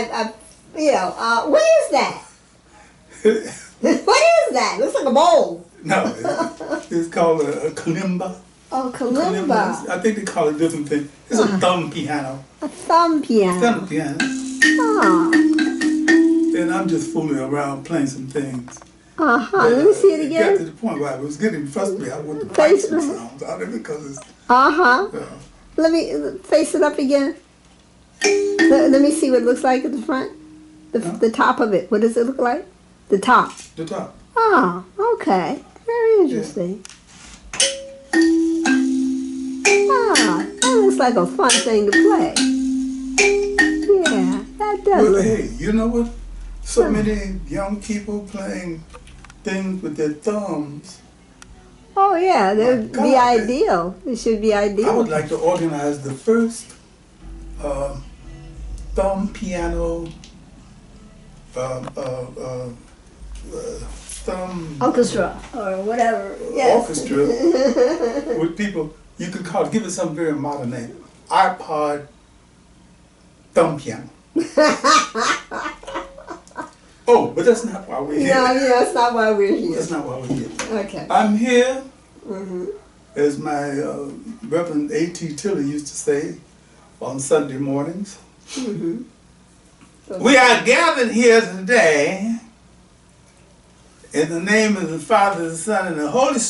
what is that? What is that? Looks like a bowl. No, it's called a kalimba. Oh, kalimba. I think they call it different things. It's a thumb piano. A thumb piano. Thumb piano. Oh. And I'm just fooling around playing some things. Let me see it again. It got to the point where I was getting frustrated with the pipes and sounds out of it because it's... Let me face it up again. Let me see what it looks like at the front. The top of it. What does it look like? The top. The top. Oh, okay. Very interesting. That looks like a fun thing to play. Yeah, that does. Well, hey, you know what? So many young people playing things with their thumbs. Oh yeah, that would be ideal. It should be ideal. I would like to organize the first thumb piano thumb orchestra or whatever. Yes. Orchestra with people. You could give it some very modern name. iPod thumb piano. Oh, but that's not why we're here. No, that's not why we're here. That's not why we're here. Okay. I'm here, as my Reverend A.T. Tiller used to say on Sunday mornings. We are gathered here today in the name of the Father, the Son, and the Holy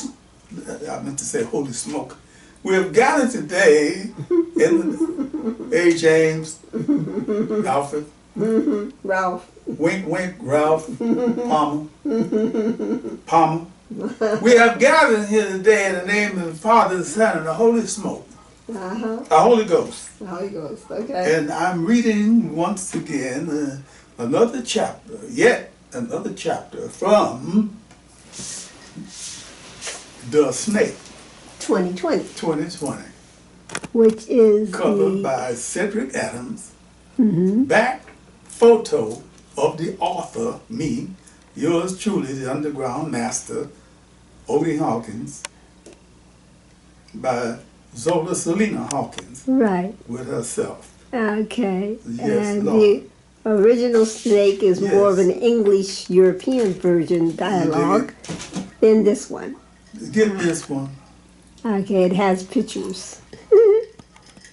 I meant to say Holy Smoke. We have gathered today in A. James, Alfred, Ralph. Wink, wink, Ralph, Palmer. We have gathered here today in the name of the Father, the Son, and the Holy Smoke. The Holy Ghost. The Holy Ghost, okay. And I'm reading once again another chapter, yet another chapter from The Snake. 2020. Which is covered by Cedric Adams. Back photo of the author, me, yours truly, the underground master, Odie Hawkins, by Zola Salena-Hawkins. Right. With herself. Okay. Yes, and Lord. the original Snake is more of an English-European version dialogue than this one. Get this one. Okay, it has pictures.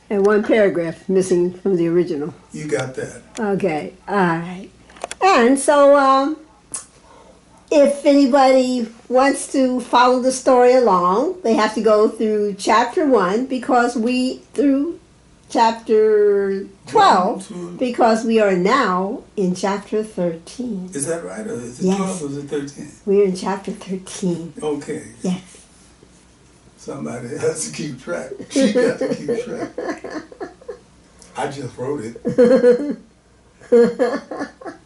And one paragraph missing from the original. You got that. Okay, all right. And so, if anybody wants to follow the story along, they have to go through chapter 1 through chapter 12 because we are now in chapter 13. Is that right? Or is it 12 or is it 13? We're in chapter 13. Okay. Yes. Somebody has to keep track. She got to keep track. I just wrote it.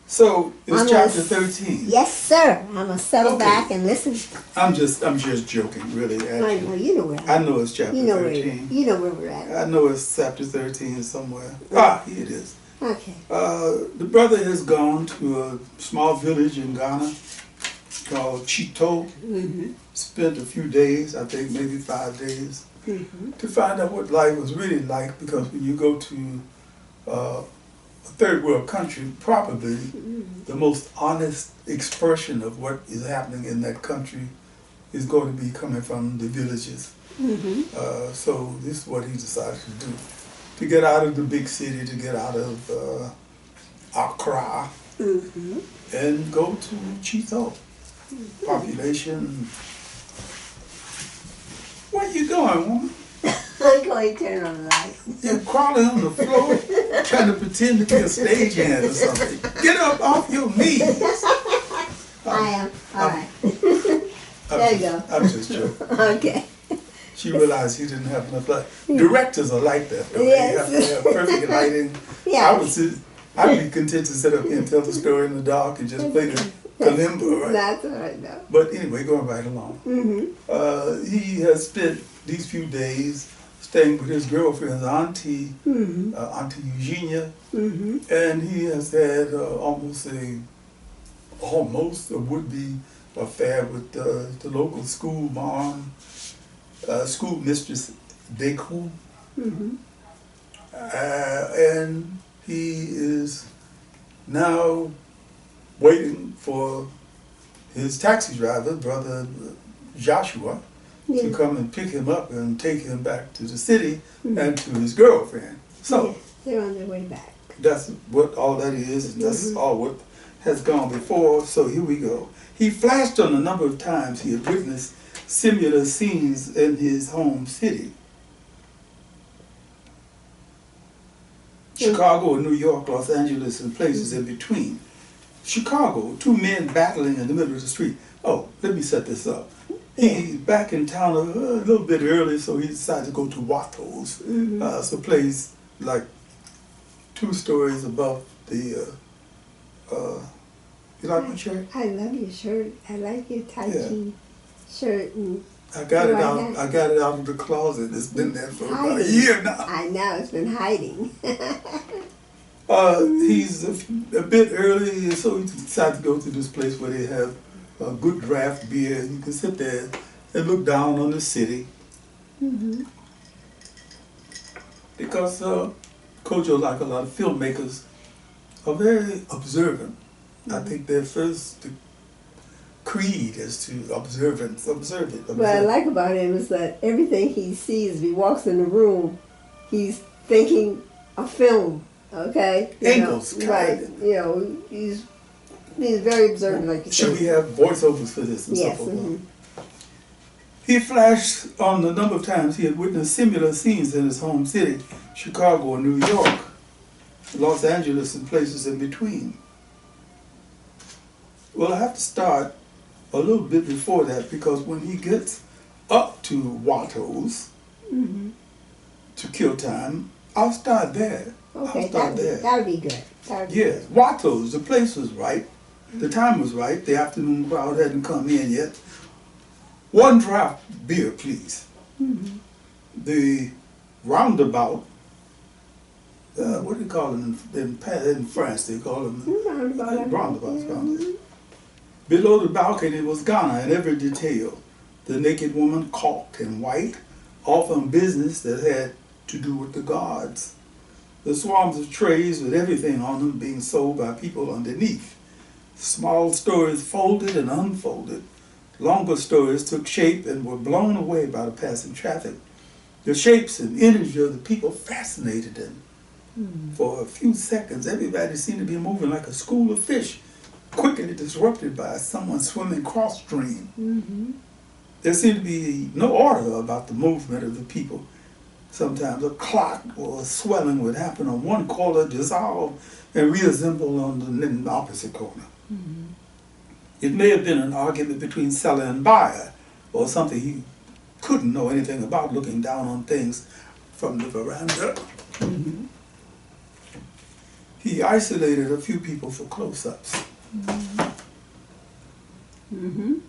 So it's chapter 13. Yes, sir. I'm gonna settle back and listen. I'm just joking, really. I know, you know where. I know it's chapter 13. You know where we're at. I know it's chapter 13 somewhere. Here it is. Okay. The brother has gone to a small village in Ghana called Tsito. Spent a few days, I think maybe 5 days, to find out what life was really like, because when you go to a third world country, probably the most honest expression of what is happening in that country is going to be coming from the villages. So this is what he decided to do. To get out of the big city, to get out of Accra, and go to Tsito. Population. Where you going, woman? I'm going to turn on the light. You're crawling on the floor, trying to pretend to be a stagehand or something. Get up off your knees. I am. All right. There you go. I'm just joking. Okay. She realized he didn't have enough light. Directors are like that, though. Yes. You have to have perfect lighting. Yes. I'd be content to sit up here and tell the story in the dark and just play the kalimba, right? That's all right, though. But anyway, going right along. He has spent these few days staying with his girlfriend's auntie, Auntie Eugenia, and he has had almost a would-be affair with the local school mom, school mistress Deku, and he is now waiting for his taxi driver, brother Joshua, to come and pick him up and take him back to the city and to his girlfriend. So they're on their way back. that's what all that is, and that's all what has gone before. So here we go. He flashed on a number of times he had witnessed similar scenes in his home city. Chicago, New York, Los Angeles, and places in between. Chicago, two men battling in the middle of the street. Oh, let me set this up. He's back in town a little bit early, so he decided to go to Watto's. It's a place like 2 stories above the, you like my shirt? I love your shirt. I like your tight shirt. And I got it out. I got it out of the closet. It's been there for about a year now. I know, it's been hiding. He's a bit early, so he decided to go to this place where they have a good draft beer. You can sit there and look down on the city. Because Kojo, like a lot of filmmakers, are very observant. I think their first creed is to observe it. What I like about him is that everything he sees, if he walks in the room, he's thinking a film. Okay, angles, right? You know, he's very observant, like you said. Should we have voiceovers for this and stuff? He flashed on the number of times he had witnessed similar scenes in his home city, Chicago and New York, Los Angeles, and places in between. Well, I have to start a little bit before that, because when he gets up to Watto's to kill time, I'll start there. Okay, that would be good. Yes, Watto's, the place was right, the time was right, the afternoon crowd hadn't come in yet. 1 draft beer, please. The roundabout, what do you call them in France? They call them roundabouts. Below the balcony was Ghana in every detail. The naked woman caulked in white, off on business that had to do with the gods. The swarms of trays with everything on them being sold by people underneath. Small stories folded and unfolded. Longer stories took shape and were blown away by the passing traffic. The shapes and energy of the people fascinated them. For a few seconds, everybody seemed to be moving like a school of fish, quickly disrupted by someone swimming cross-stream. There seemed to be no order about the movement of the people. Sometimes a clot or a swelling would happen on one corner, dissolve, and reassemble on the opposite corner. It may have been an argument between seller and buyer, or something he couldn't know anything about, looking down on things from the veranda. He isolated a few people for close-ups.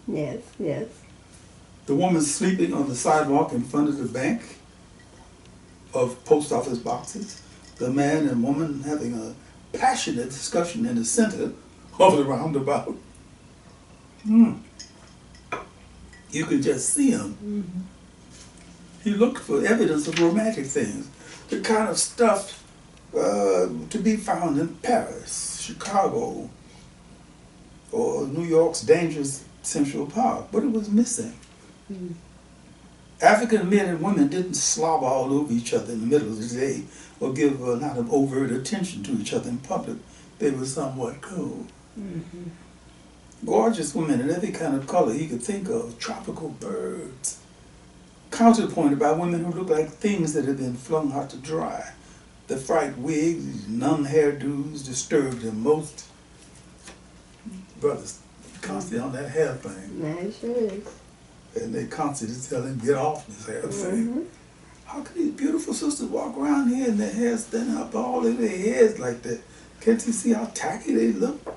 Yes, yes. The woman sleeping on the sidewalk in front of the bank of post office boxes. The man and woman having a passionate discussion in the center of the roundabout. You could just see him. He looked for evidence of romantic things, the kind of stuff to be found in Paris, Chicago, or New York's dangerous Central Park, but it was missing. African men and women didn't slobber all over each other in the middle of the day or give a lot of overt attention to each other in public. They were somewhat cool. Gorgeous women in every kind of color he could think of, tropical birds, counterpointed by women who looked like things that had been flung out to dry. The fright wigs, nun hairdos disturbed him most. Brothers constantly on that hair thing. That sure is. And they constantly tell him, get off this hair thing. How can these beautiful sisters walk around here and their hair standing up all in their heads like that? Can't you see how tacky they look?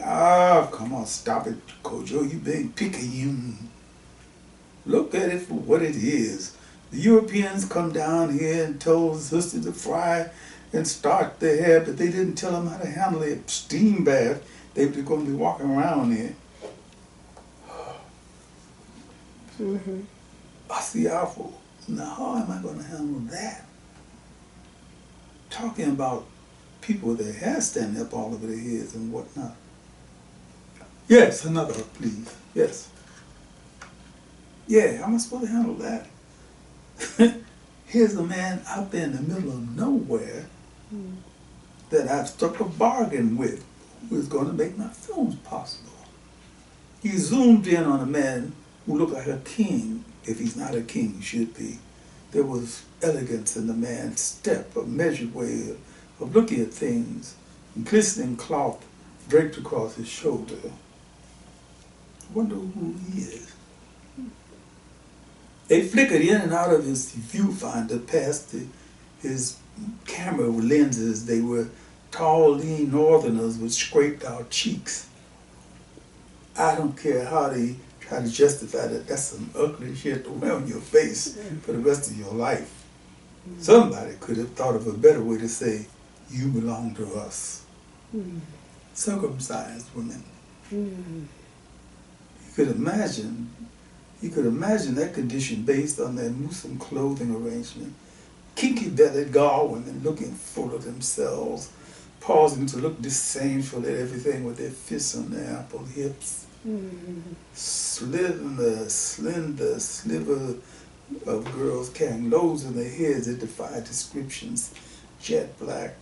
Ah, come on, stop it, Kojo. You being picayune. Look at it for what it is. The Europeans come down here and told sisters to fry and start their hair, but they didn't tell them how to handle a steam bath. They were going to be walking around here. Asiafo. Now, how am I going to handle that? Talking about people with their hair standing up all over their heads and whatnot. Yes, another, please. Yes. Yeah, how am I supposed to handle that? Here's a man out there in the middle of nowhere that I've struck a bargain with, who is going to make my films possible. He zoomed in on a man who looked like a king. If he's not a king, he should be. There was elegance in the man's step, a measured way of looking at things, glistening cloth draped across his shoulder. I wonder who he is. They flickered in and out of his viewfinder past his camera lenses. They were tall, lean northerners with scraped out cheeks. I don't care how they try to justify that that's some ugly shit to wear on your face for the rest of your life. Somebody could have thought of a better way to say, you belong to us. Circumcised women. You could imagine that condition based on their gruesome clothing arrangement. Kinky-bellied Gaul women looking full of themselves, pausing to look disdainful at everything with their fists on their ample hips. Slender sliver of girls carrying loads in their heads that defied descriptions. Jet black,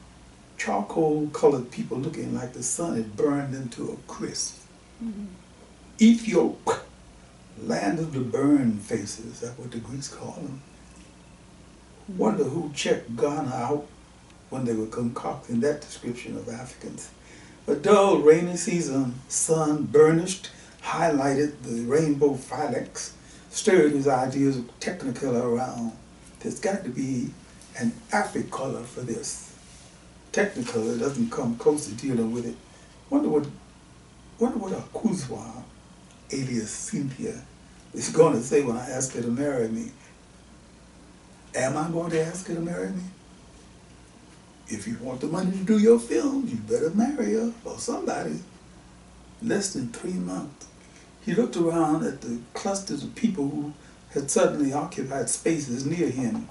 charcoal-colored people looking like the sun had burned into a crisp. Ethiopia, land of the burned faces, that's what the Greeks call them. Wonder who checked Ghana out when they were concocting that description of Africans. A dull, rainy season, sun burnished, highlighted the rainbow phalanx, stirred his ideas of technicolor around. There's got to be an Afri-color for this. Technicolor doesn't come close to dealing with it. Wonder what a Kuzwa, alias Cynthia, is going to say when I ask her to marry me. Am I going to ask her to marry me? If you want the money to do your film, you better marry her or somebody. Less than 3 months. He looked around at the clusters of people who had suddenly occupied spaces near him.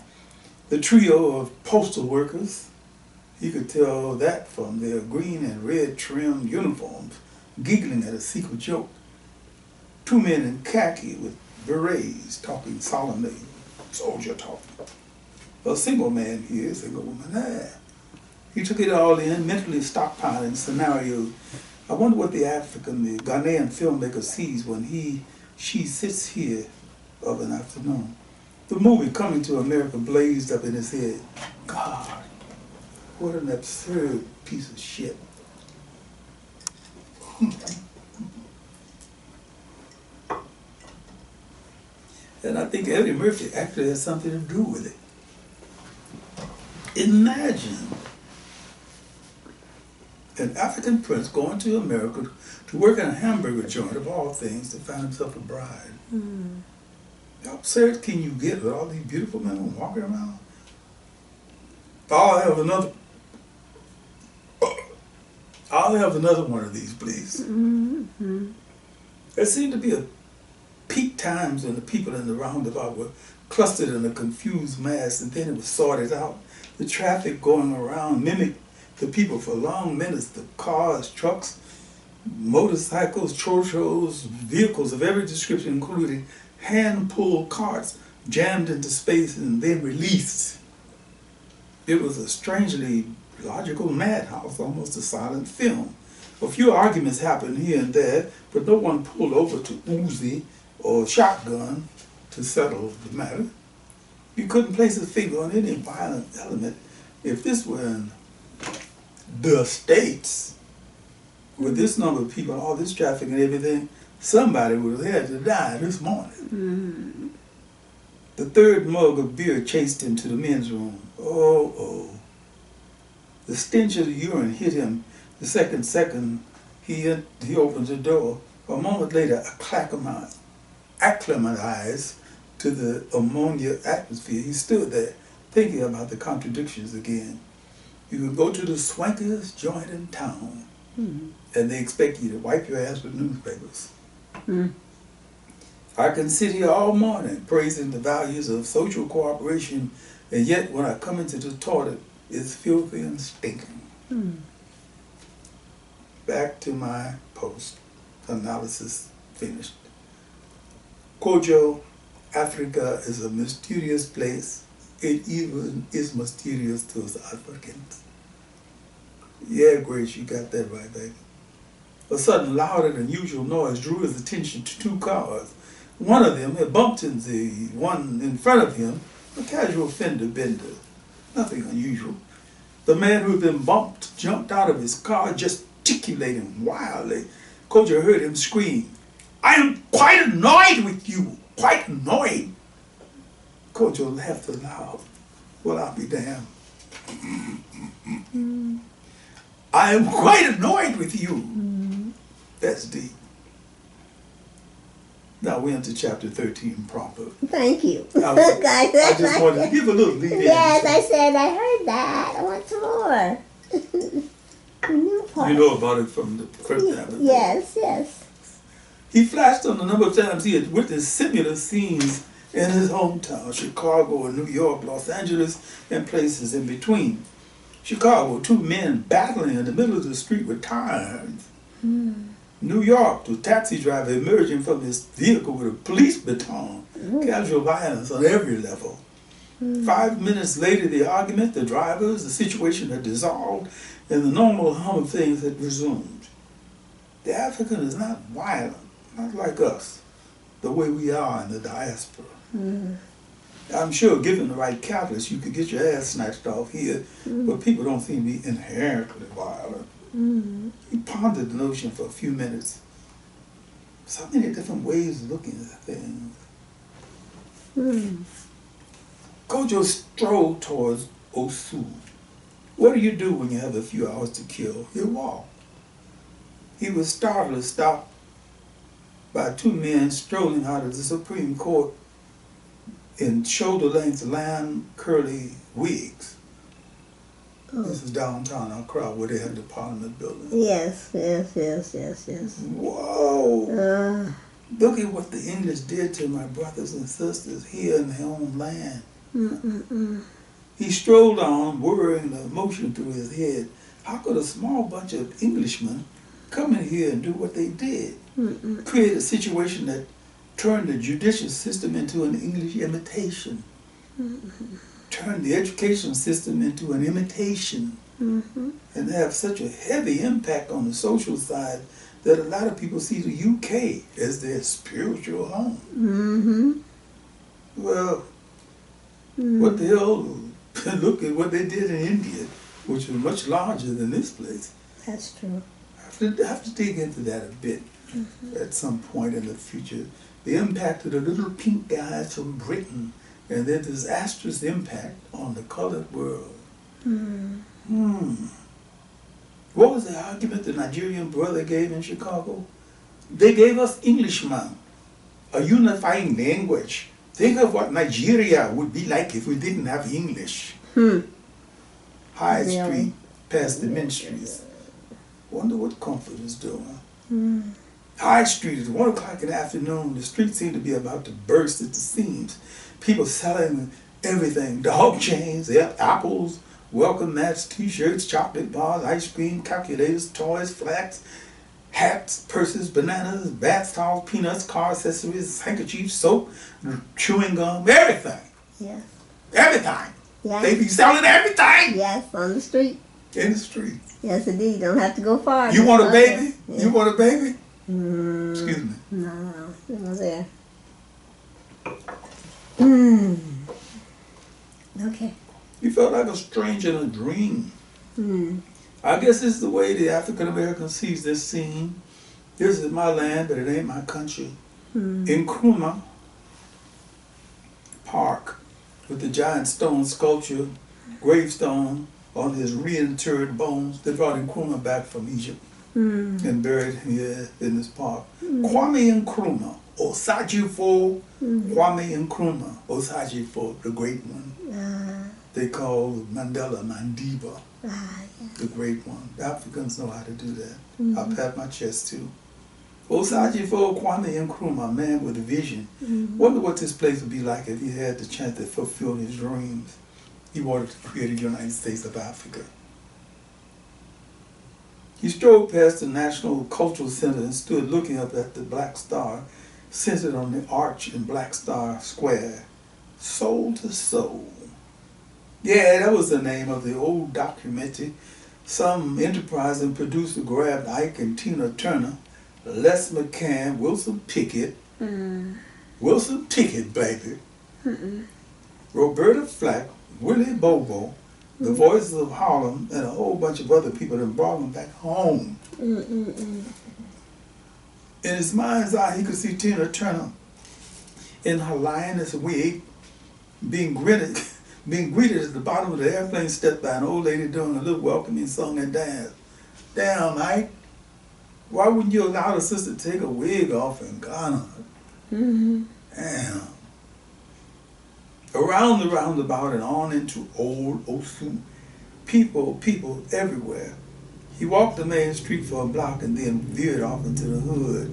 The trio of postal workers, he could tell that from their green and red trimmed uniforms, giggling at a secret joke. 2 men in khaki with berets talking solemnly, soldier talk. A single man here, a single woman there. He took it all in, mentally stockpiling scenarios. I wonder what the Ghanaian filmmaker sees when she sits here of an afternoon. The movie Coming to America blazed up in his head. God, what an absurd piece of shit. And I think Eddie Murphy actually has something to do with it. Imagine an African prince going to America to work in a hamburger joint, of all things, to find himself a bride. How absurd can you get with all these beautiful men walking around? I'll have another one of these, please. There seemed to be a peak times when the people in the roundabout were clustered in a confused mass, and then it was sorted out. The traffic going around mimicked the people for long minutes. The cars, trucks, motorcycles, chochos, vehicles of every description, including hand-pulled carts, jammed into space and then released. It was a strangely logical madhouse, almost a silent film. A few arguments happened here and there, but no one pulled over to Uzi or shotgun to settle the matter. You couldn't place a finger on any violent element. If this were in the States, with this number of people, all this traffic and everything, somebody would have had to die this morning. The third mug of beer chased him to the men's room. Oh. The stench of the urine hit him the second he opened the door. A moment later, acclimatized to the ammonia atmosphere, he stood there thinking about the contradictions again. You could go to the swankiest joint in town, and they expect you to wipe your ass with newspapers. I can sit here all morning praising the values of social cooperation, and yet when I come into the toilet, it's filthy and stinking. Back to my post. Analysis finished. Kojo, Africa is a mysterious place. It even is mysterious to us Africans. Yeah, Grace, you got that right, baby. A sudden louder than usual noise drew his attention to two cars. One of them had bumped into the one in front of him, a casual fender bender. Nothing unusual. The man who had been bumped jumped out of his car, gesticulating wildly. Kojo heard him scream, "I am quite annoyed with you, quite annoyed." Kojo laughed aloud. Well, I'll be damned. I am quite annoyed with you. That's deep. Now we're into chapter 13 proper. Thank you. I just wanted to give a little lead in. Yes, I said I heard that. I want some more. You know about it from the first time. Yes, yes. He flashed on the number of times he had witnessed similar scenes in his hometown, Chicago and New York, Los Angeles, and places in between. Chicago, two men battling in the middle of the street with tire irons. New York, the taxi driver emerging from his vehicle with a police baton. Casual violence on every level. 5 minutes later, the argument, the drivers, the situation had dissolved, and the normal hum of things had resumed. The African is not violent, not like us, the way we are in the diaspora. I'm sure, given the right calculus, you could get your ass snatched off here, but people don't seem to be inherently violent. He pondered the notion for a few minutes. So many different ways of looking at things. Kojo strolled towards Osu. What do you do when you have a few hours to kill? You walk. He was startled to stop by two men strolling out of the Supreme Court in shoulder-length lamb curly wigs. This is downtown Accra where they have the Parliament building. Yes. Whoa! Look at what the English did to my brothers and sisters here in their own land. He strolled on, worrying the emotion through his head. How could a small bunch of Englishmen come in here and do what they did? Create a situation that turned the judicial system into an English imitation. Turn the education system into an imitation, and have such a heavy impact on the social side that a lot of people see the UK as their spiritual home. Well, what the hell? Look at what they did in India, which was much larger than this place. That's true. I have to dig into that a bit at some point in the future. The impact of the little pink guys from Britain and their disastrous impact on the colored world. What was the argument the Nigerian brother gave in Chicago? They gave us Englishman, a unifying language. Think of what Nigeria would be like if we didn't have English. High Street, past the ministries. Wonder what Comfort is doing. High Street is 1 o'clock in the afternoon. The streets seem to be about to burst at the seams. People selling everything. Dog chains, apples, welcome mats, t-shirts, chocolate bars, ice cream, calculators, toys, flax, hats, purses, bananas, bath towels, peanuts, car accessories, handkerchiefs, soap, chewing gum, everything. Yes. Everything. Yes. They be selling everything. Yes, on the street. In the street. Yes, indeed. Don't have to go far. You want a baby? Yeah. You want a baby? Excuse me. No, no there. Okay. You felt like a stranger in a dream. I guess this is the way the African American sees this scene. This is my land, but it ain't my country. In Nkrumah Park, with the giant stone sculpture, gravestone on his reinterred bones, they brought Nkrumah back from Egypt and buried him here in this park. Kwame Nkrumah, Osajifo, Kwame Nkrumah, Osajifo, the great one. They call Mandela Mandiba, the great one. The Africans know how to do that. I pat my chest too. Osajifo Kwame Nkrumah, man with a vision. Wonder what this place would be like if he had the chance to fulfill his dreams. He wanted to create a United States of Africa. He strode past the National Cultural Center and stood looking up at the Black Star, centered on the arch in Black Star Square. Soul to Soul. Yeah, that was the name of the old documentary. Some enterprising producer grabbed Ike and Tina Turner, Les McCann, Wilson Pickett, Wilson Pickett, baby, Roberta Flack, Willie Bobo, the Voices of Harlem, and a whole bunch of other people and brought them back home. In his mind's eye, he could see Tina Turner in her lioness wig being greeted at the bottom of the airplane, stepped by an old lady doing a little welcoming song and dance. Damn, Ike, why wouldn't you allow the sister to take a wig off in Ghana? Damn. Around the roundabout and on into old Osu. People everywhere. He walked the main street for a block and then veered off into the hood.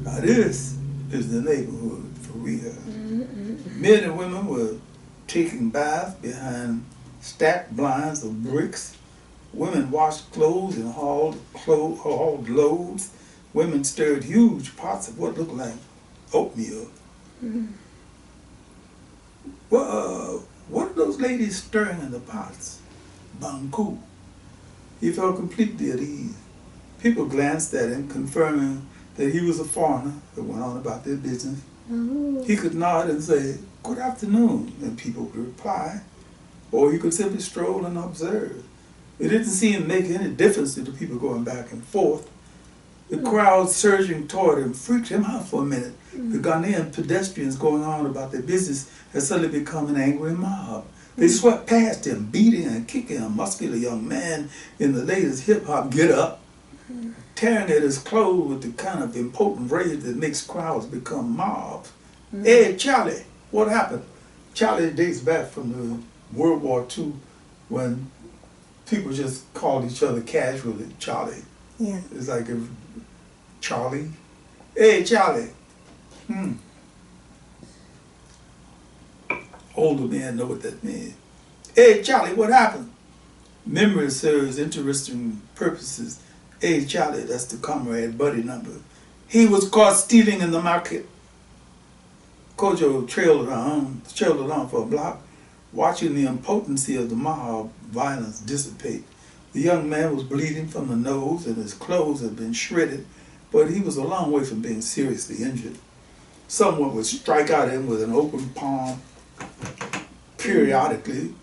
Now this is the neighborhood for real. Men and women were taking baths behind stacked blinds of bricks. Women washed clothes and hauled loads. Women stirred huge pots of what looked like oatmeal. What are those ladies stirring in the pots? Banku. He felt completely at ease. People glanced at him, confirming that he was a foreigner that went on about their business. He could nod and say, "Good afternoon," and people would reply. Or he could simply stroll and observe. It didn't seem to make any difference to the people going back and forth. The crowd surging toward him freaked him out for a minute. The Ghanaian pedestrians going on about their business had suddenly become an angry mob. They swept past him, beating and kicking a muscular young man in the latest hip-hop get-up, tearing at his clothes with the kind of impotent rage that makes crowds become mobs. Hey, Charlie, what happened? Charlie dates back from the World War II when people just called each other casually Charlie. Yeah. It's like if Charlie. Hey, Charlie. Older men know what that means. Hey, Charlie, what happened? Memory serves interesting purposes. Hey, Charlie, that's the comrade buddy number. He was caught stealing in the market. Kojo trailed along for a block, watching the impotency of the mob violence dissipate. The young man was bleeding from the nose and his clothes had been shredded, but he was a long way from being seriously injured. Someone would strike out at him with an open palm periodically,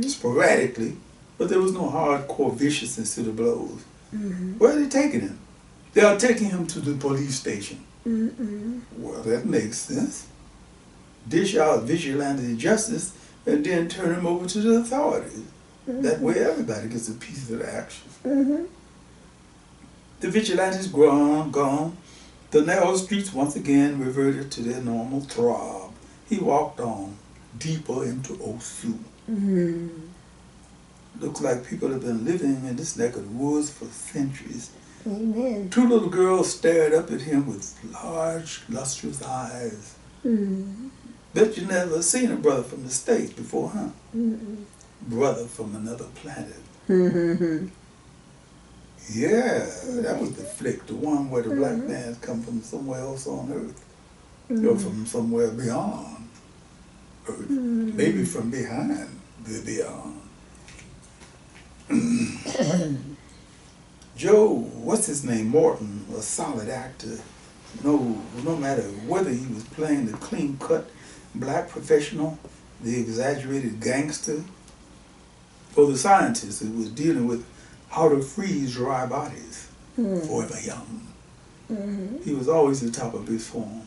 sporadically, but there was no hardcore viciousness to the blows. Where are they taking him? They are taking him to the police station. Well, that makes sense. Dish out vigilante justice and then turn him over to the authorities. That way everybody gets a piece of the action. The vigilantes gone. The narrow streets once again reverted to their normal throb. He walked on, deeper into Osu. Looks like people have been living in this neck of the woods for centuries. Amen. Two little girls stared up at him with large, lustrous eyes. Bet you never seen a brother from the States before, huh? Brother from another planet. Yeah, that was the flick, the one where the black man come from somewhere else on earth. Or from somewhere beyond earth. Maybe from behind the beyond. Joe, what's his name, Morton, a solid actor. No matter whether he was playing the clean-cut black professional, the exaggerated gangster, or the scientist who was dealing with how to freeze dry bodies forever young. He was always the top of his form.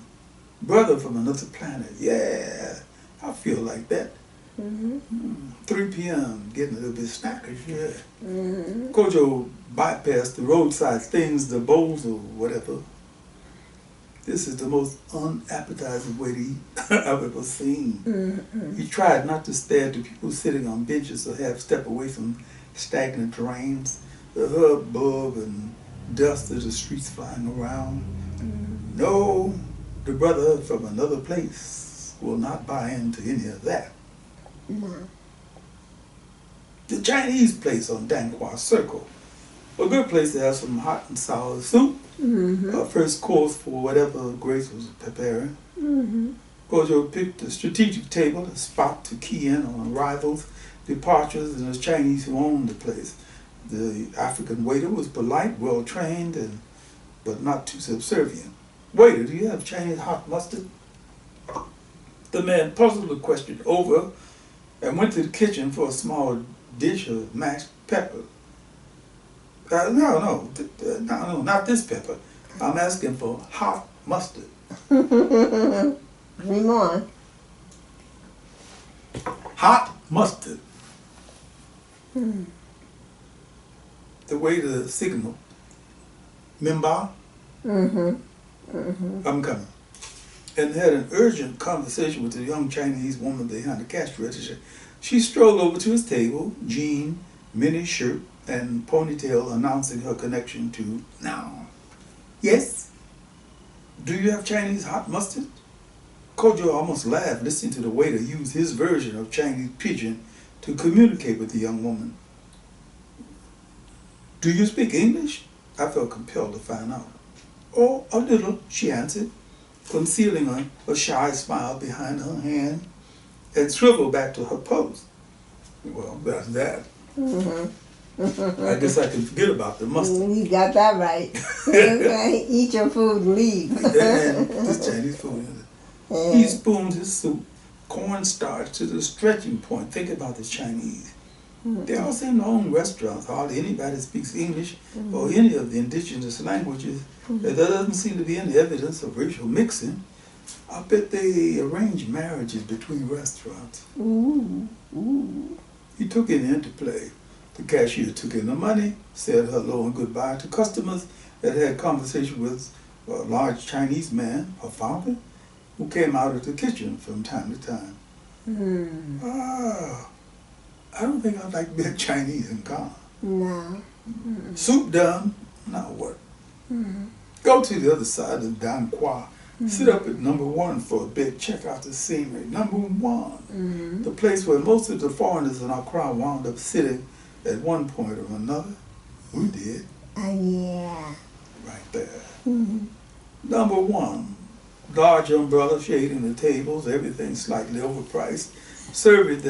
Brother from another planet, yeah, I feel like that. 3 p.m., getting a little bit snackish, yeah. Kojo bypassed the roadside things, the bowls or whatever. This is the most unappetizing way to eat I've ever seen. He tried not to stare at the people sitting on benches or half step away from stagnant drains, the hubbub and dust of the streets flying around. No, the brother from another place will not buy into any of that. The Chinese place on Danhua Circle. A good place to have some hot and sour soup. First course for whatever Grace was preparing. Kojo picked a strategic table, a spot to key in on arrivals, departures, and the Chinese who owned the place. The African waiter was polite, well-trained, but not too subservient. "Waiter, do you have Chinese hot mustard?" The man puzzled the question over and went to the kitchen for a small dish of mashed pepper. No, not this pepper. I'm asking for hot mustard. Dream on. Hot mustard. The waiter signaled, "Mimba, I'm coming," and had an urgent conversation with the young Chinese woman behind the cash register. She strolled over to his table, jean, mini shirt, and ponytail, announcing her connection to now. "Yes? Do you have Chinese hot mustard?" Kojo almost laughed listening to the waiter use his version of Chinese pidgin to communicate with the young woman. "Do you speak English?" I felt compelled to find out. "Oh, a little," she answered, concealing a shy smile behind her hand, and shriveled back to her post. Well, that's that. I guess I can forget about the mustard. You got that right. Okay, eat your food and leave. And this Chinese food. He spooned his soup, cornstarch to the stretching point. Think about the Chinese. They all seem to own restaurants. Hardly anybody speaks English or any of the indigenous languages. There doesn't seem to be any evidence of racial mixing. I bet they arrange marriages between restaurants. He took it into play. The cashier took in the money, said hello and goodbye to customers, and had conversation with a large Chinese man, her father, who came out of the kitchen from time to time. I don't think I'd like being Chinese in Ghana. No. Soup done, now what? Go to the other side of Dan Kwa. Sit up at number 1 for a bit, check out the scenery. Number 1, the place where most of the foreigners in Accra wound up sitting at one point or another. We did. Yeah. Right there. Number 1, large umbrella shading the tables, everything slightly overpriced. Service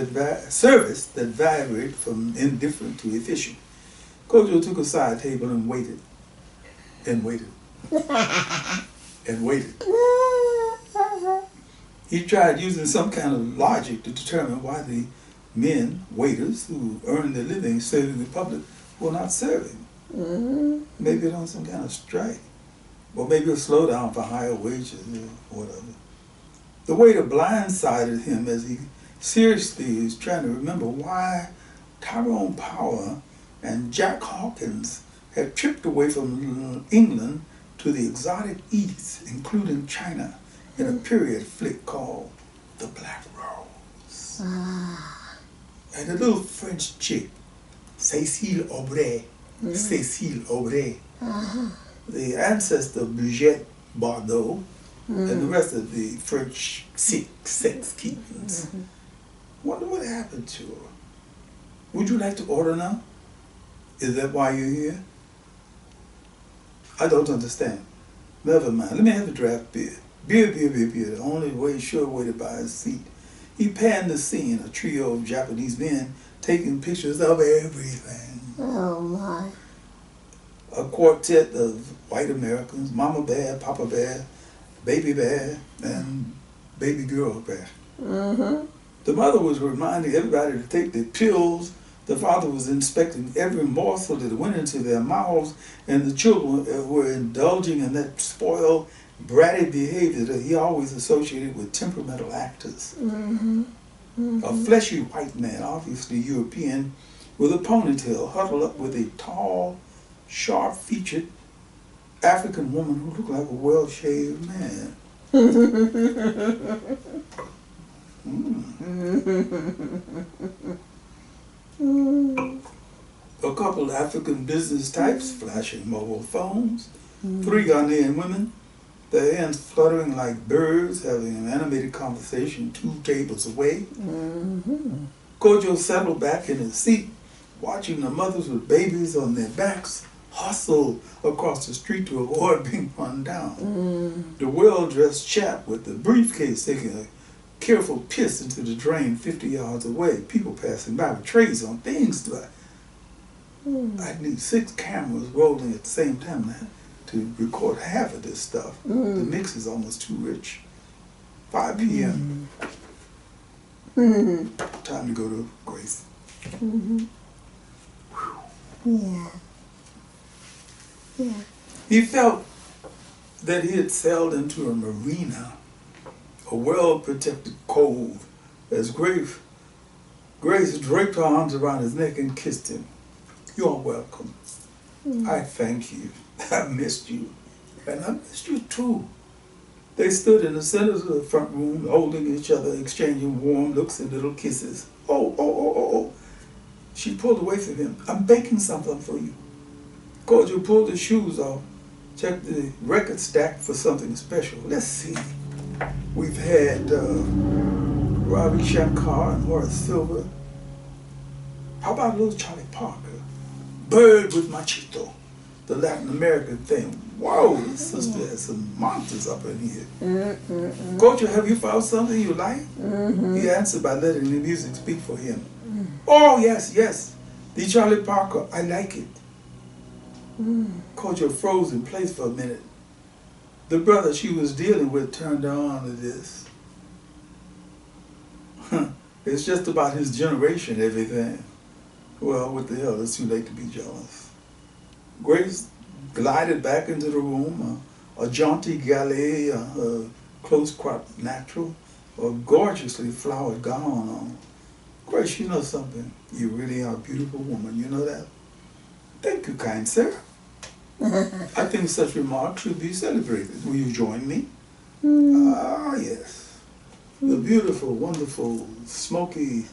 that varied from indifferent to efficient. Kojo took a side table and waited. And waited. And waited. He tried using some kind of logic to determine why the men, waiters, who earned their living serving the public, were not serving. Maybe on some kind of strike. Or maybe a slowdown for higher wages or whatever. The waiter blindsided him as he seriously was trying to remember why Tyrone Power and Jack Hawkins had tripped away from England to the exotic East, including China, in a period flick called The Black Rose. And a little French chick, Cécile Aubray, the ancestor of Brigitte Bardot, and the rest of the French sex keepers. Wonder what happened to her. Would you like to order now? Is that why you're here? I don't understand. Never mind. Let me have a draft beer. Beer. The only sure way to buy a seat. He panned the scene, a trio of Japanese men taking pictures of everything. Oh my. A quartet of white Americans, Mama Bear, Papa Bear, Baby Bear, and Baby Girl Bear. The mother was reminding everybody to take their pills. The father was inspecting every morsel that went into their mouths, and the children were indulging in that spoiled, bratty behavior that he always associated with temperamental actors. A fleshy white man, obviously European, with a ponytail, huddled up with a tall, sharp-featured African woman who looked like a well-shaved man. A couple of African business types flashing mobile phones. 3 Ghanaian women, their hands fluttering like birds, having an animated conversation 2 tables away. Kojo settled back in his seat, watching the mothers with babies on their backs hustle across the street to avoid being run down. The well-dressed chap with the briefcase taking a careful piss into the drain 50 yards away. People passing by with trays on things. I need 6 cameras rolling at the same time to record half of this stuff. The mix is almost too rich. 5 p.m. Time to go to Grace. Yeah. Yeah. He felt that he had sailed into a marina, a well-protected cove, as Grace draped her arms around his neck and kissed him. You're welcome. I thank you. I missed you. And I missed you too. They stood in the center of the front room, holding each other, exchanging warm looks and little kisses. Oh. She pulled away from him. I'm baking something for you. Kojo pulled his shoes off, checked the record stack for something special. Let's see. We've had Ravi Shankar and Horace Silver. How about a little Charlie Parker? Bird with my Tsito, the Latin American thing. Whoa, this sister has some monsters up in here. Kojo, have you found something you like? He answered by letting the music speak for him. Oh, yes. The Charlie Parker, I like it. Kojo froze in place for a minute. The brother she was dealing with turned her on to this. It's just about his generation, everything. Well, what the hell, it's too late to be jealous. Grace glided back into the room, a jaunty galette, a close-cropped natural, a gorgeously flowered gown on. Grace, you know something? You really are a beautiful woman, you know that? Thank you, kind sir. I think such remarks should be celebrated. Will you join me? Ah, yes. The beautiful, wonderful, smoky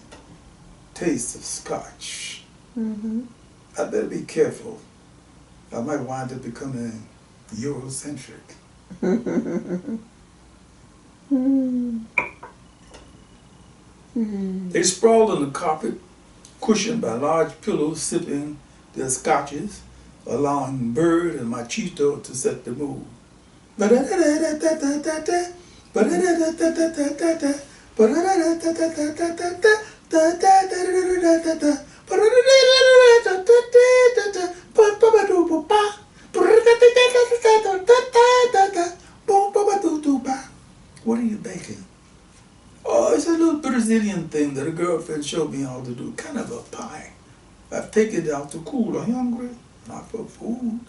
taste of scotch. I better be careful. I might wind up becoming Eurocentric. They sprawled on the carpet, cushioned by large pillows, sipping their scotches, allowing Bird and my Tsito to set the mood. What are you baking? Oh, it's a little Brazilian thing that a girlfriend showed me how to do, kind of a pie. I've taken it out to cool. Are you hungry? Not for food.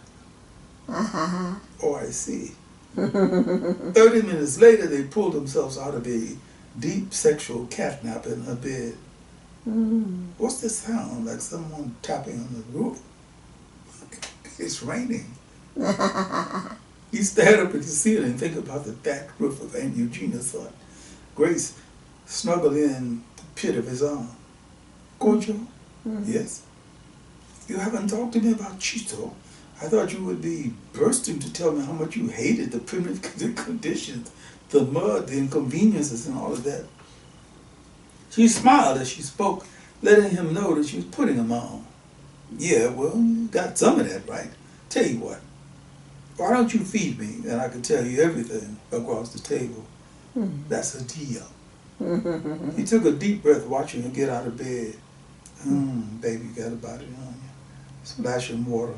Oh, I see. 30 minutes later, they pulled themselves out of a deep sexual catnap in her bed. What's the sound? Like someone tapping on the roof? It's raining. He stared up at the ceiling, thinking about the thatched roof of Aunt Eugenia's hut. Grace snuggled in the pit of his arm. Kojo? Yes? You haven't talked to me about Tsito. I thought you would be bursting to tell me how much you hated the primitive conditions, the mud, the inconveniences, and all of that. She smiled as she spoke, letting him know that she was putting him on. Yeah, well, you got some of that right. Tell you what, why don't you feed me and I can tell you everything across the table. That's a deal. He took a deep breath watching her get out of bed. Baby, you got a body on you. Splashing water,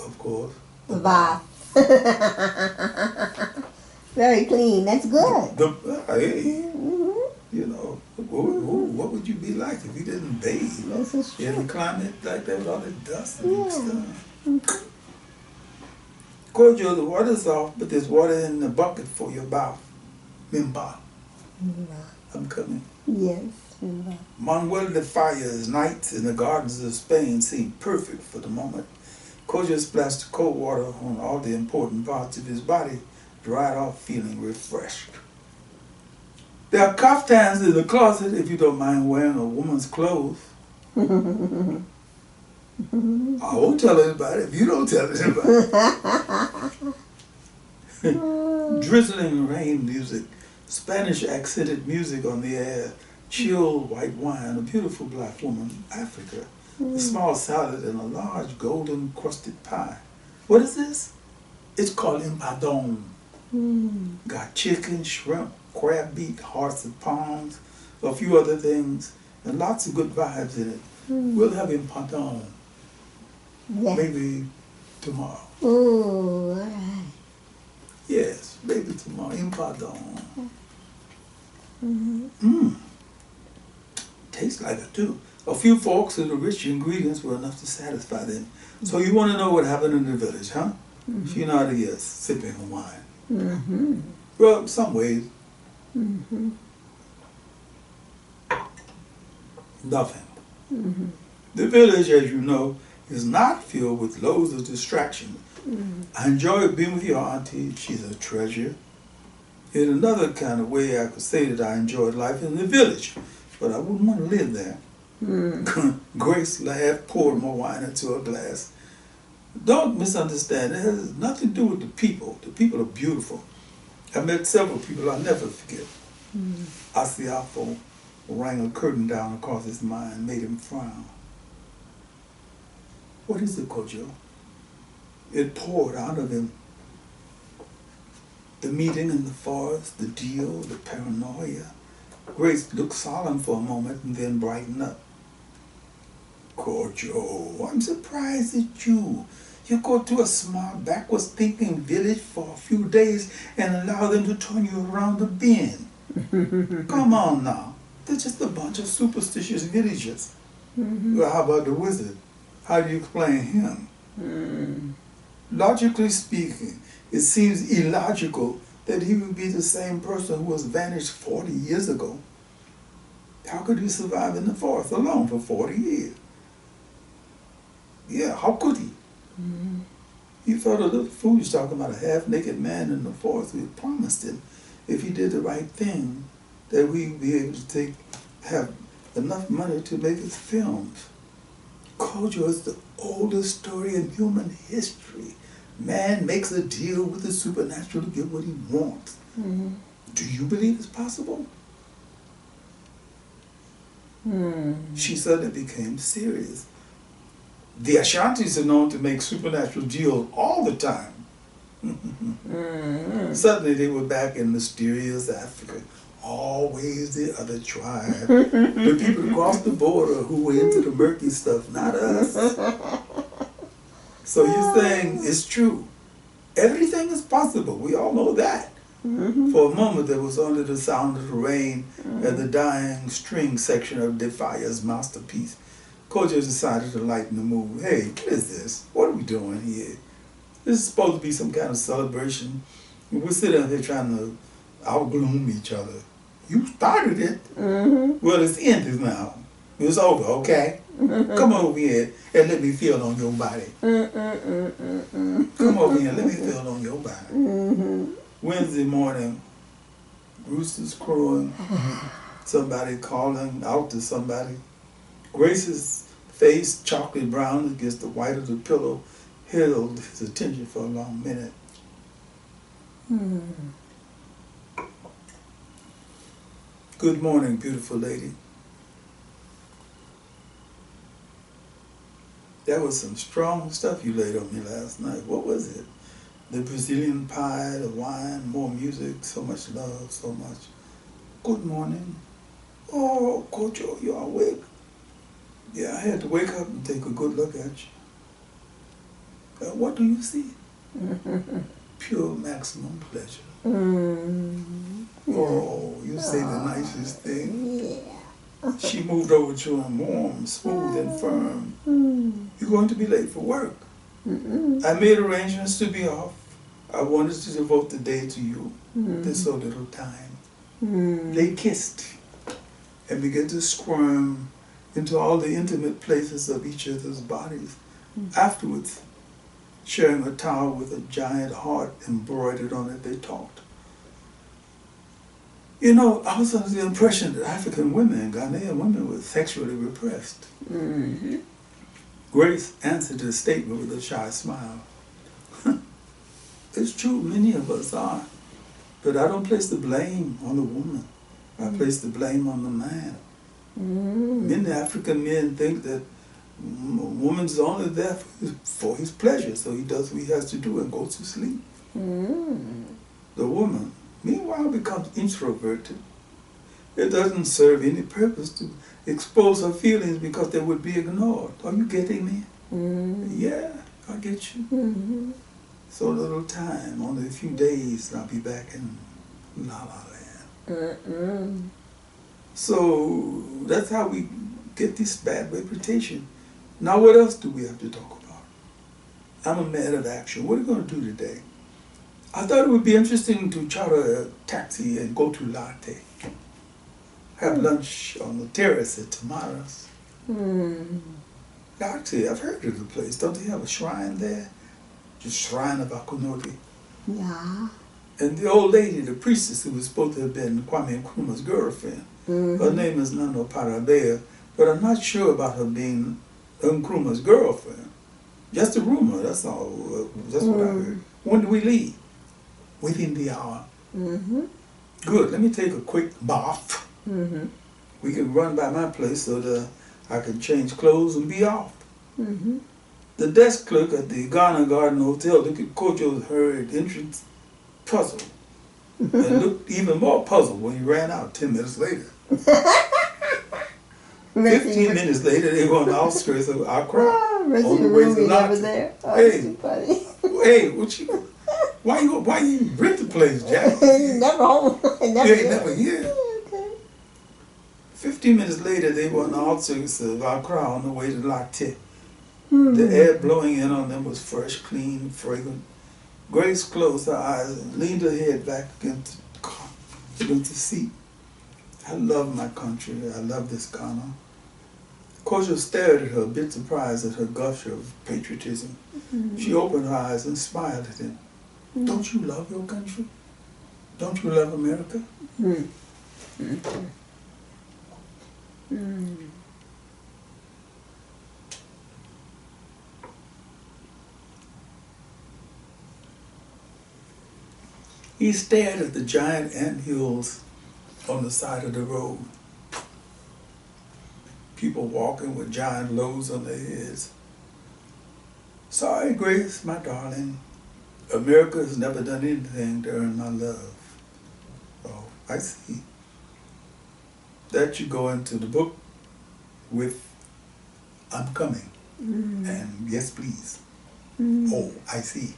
of course. The bath. Very clean. That's good. Hey, you know, what would you be like if you didn't bathe? This is true. In a climate like that with all the dust and stuff. Kojo, the water's off, but there's water in the bucket for your bath. Mimba. I'm coming. Yes. Mimba. Manuel de Falla's nights in the gardens of Spain seemed perfect for the moment. Kojo splashed cold water on all the important parts of his body, dried off feeling refreshed. There are kaftans in the closet if you don't mind wearing a woman's clothes. I won't tell anybody if you don't tell anybody. Drizzling rain music, Spanish accented music on the air, chilled white wine, a beautiful black woman, Africa, a small salad and a large golden crusted pie. What is this? It's called empadon. Got chicken, shrimp, crab meat, hearts and palms, a few other things, and lots of good vibes in it. We'll have empadon. Yeah. Maybe tomorrow. Ooh, all right. Yes, maybe tomorrow. Empadon. Tastes like it too. A few forks of the rich ingredients were enough to satisfy them. So you want to know what happened in the village, huh? She nodded yes, sipping her wine. Well, in some ways. Nothing. The village, as you know, is not filled with loads of distractions. I enjoy being with your auntie. She's a treasure. In another kind of way, I could say that I enjoyed life in the village, but I wouldn't want to live there. Grace laughed, poured more wine into her glass. Don't misunderstand. It has nothing to do with the people. The people are beautiful. I met several people I'll never forget. Asiafo rang a curtain down across his mind, made him frown. What is it, Kojo? It poured out of him. The meeting in the forest, the deal, the paranoia. Grace looked solemn for a moment and then brightened up. Kojo, I'm surprised at you. You go to a small, backwards thinking village for a few days and allow them to turn you around the bend. Come on now. They're just a bunch of superstitious villagers. Well, how about the wizard? How do you explain him? Logically speaking, it seems illogical that he would be the same person who was vanished 40 years ago. How could he survive in the forest alone for 40 years? Yeah, how could he? He felt a little foolish talking about a half-naked man in the forest who had promised him, if he did the right thing, that we'd be able to have enough money to make his films. Kojo is the oldest story in human history. Man makes a deal with the supernatural to get what he wants. Do you believe it's possible? She suddenly became serious. The Ashantis are known to make supernatural deals all the time. Suddenly they were back in mysterious Africa. Always the other tribe. The people across the border who were into the murky stuff, not us. So you're saying it's true. Everything is possible. We all know that. For a moment there was only the sound of the rain and the dying string section of Defia's masterpiece. Kojo decided to lighten the mood. Hey, what is this? What are we doing here? This is supposed to be some kind of celebration. We're sitting here trying to outgloom each other. You started it. Well, it's ended now. It's over, okay? Come over here and let me feel on your body. Come over here and let me feel on your body. Wednesday morning, roosters crowing, somebody calling out to somebody. Grace's face, chocolate brown against the white of the pillow, held his attention for a long minute. Good morning, beautiful lady. That was some strong stuff you laid on me last night. What was it? The Brazilian pie, the wine, more music, so much love, so much. Good morning. Oh, Kojo, you're awake? Yeah, I had to wake up and take a good look at you. What do you see? Pure maximum pleasure. Oh, you say the nicest thing. Yeah. She moved over to him, warm, smooth, and firm. You're going to be late for work. I made arrangements to be off. I wanted to devote the day to you. There's so little time. They kissed and began to squirm into all the intimate places of each other's bodies. Afterwards, sharing a towel with a giant heart embroidered on it, they talked. You know, I was under the impression that African women, Ghanaian women, were sexually repressed. Grace answered his statement with a shy smile. It's true, many of us are. But I don't place the blame on the woman. I place the blame on the man. Many African men think that Woman's only there for his pleasure, so he does what he has to do and goes to sleep. The woman, meanwhile, becomes introverted. It doesn't serve any purpose to expose her feelings because they would be ignored. Are you getting me? Yeah, I get you. So little time, only a few days, and I'll be back in La La Land. So that's how we get this bad reputation. Now what else do we have to talk about? I'm a man of action. What are we going to do today? I thought it would be interesting to charter a taxi and go to Latte. Have lunch on the terrace at Tamara's. Latte, I've heard of the place. Don't they have a shrine there? The Shrine of Akunoti. Yeah. And the old lady, the priestess who was supposed to have been Kwame Nkrumah's girlfriend, her name is Nano Parabea, but I'm not sure about her being Nkrumah's girlfriend. Just a rumor, that's all. That's what I heard. When do we leave? Within the hour. Good, let me take a quick bath. We can run by my place so that I can change clothes and be off. The desk clerk at the Ghana Garden Hotel looked at Kojo's hurried entrance puzzled and looked even more puzzled when he ran out 10 minutes later. 15 minutes later, they were on the outskirts of Accra on the way to Latte. Hey, what you? Why you rent the place, Jack? Never home. Never here. 15 minutes later, they were on the outskirts of Accra on the way to Latte. The air blowing in on them was fresh, clean, fragrant. Grace closed her eyes and leaned her head back against the seat. I love my country. I love this Ghana. Kojo stared at her, a bit surprised at her gush of patriotism. She opened her eyes and smiled at him. Don't you love your country? Don't you love America? He stared at the giant anthills on the side of the road. People walking with giant loads on their heads. Sorry, Grace, my darling. America has never done anything to earn my love. Oh, I see. That you go into the book with I'm coming. And yes, please. Oh, I see.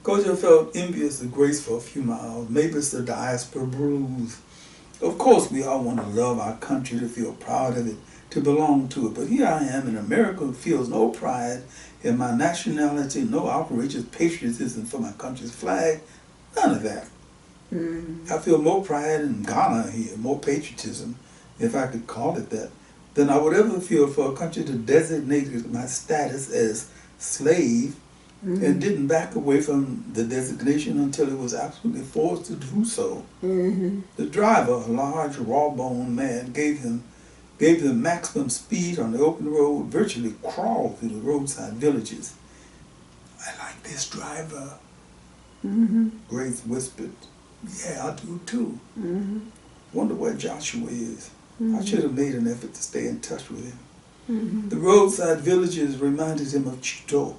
Kojo felt envious of Grace for a few miles. Maybe it's the diaspora blues. Of course, we all want to love our country, to feel proud of it, to belong to it. But here I am in America who feels no pride in my nationality, no outrageous patriotism for my country's flag. None of that. I feel more pride in Ghana here, more patriotism, if I could call it that, than I would ever feel for a country that designated my status as slave and didn't back away from the designation until it was absolutely forced to do so. The driver, a large, raw-boned man, gave them maximum speed on the open road, virtually crawled through the roadside villages. I like this driver, Grace whispered. Yeah, I do too. Wonder where Joshua is. I should have made an effort to stay in touch with him. The roadside villages reminded him of Tsito.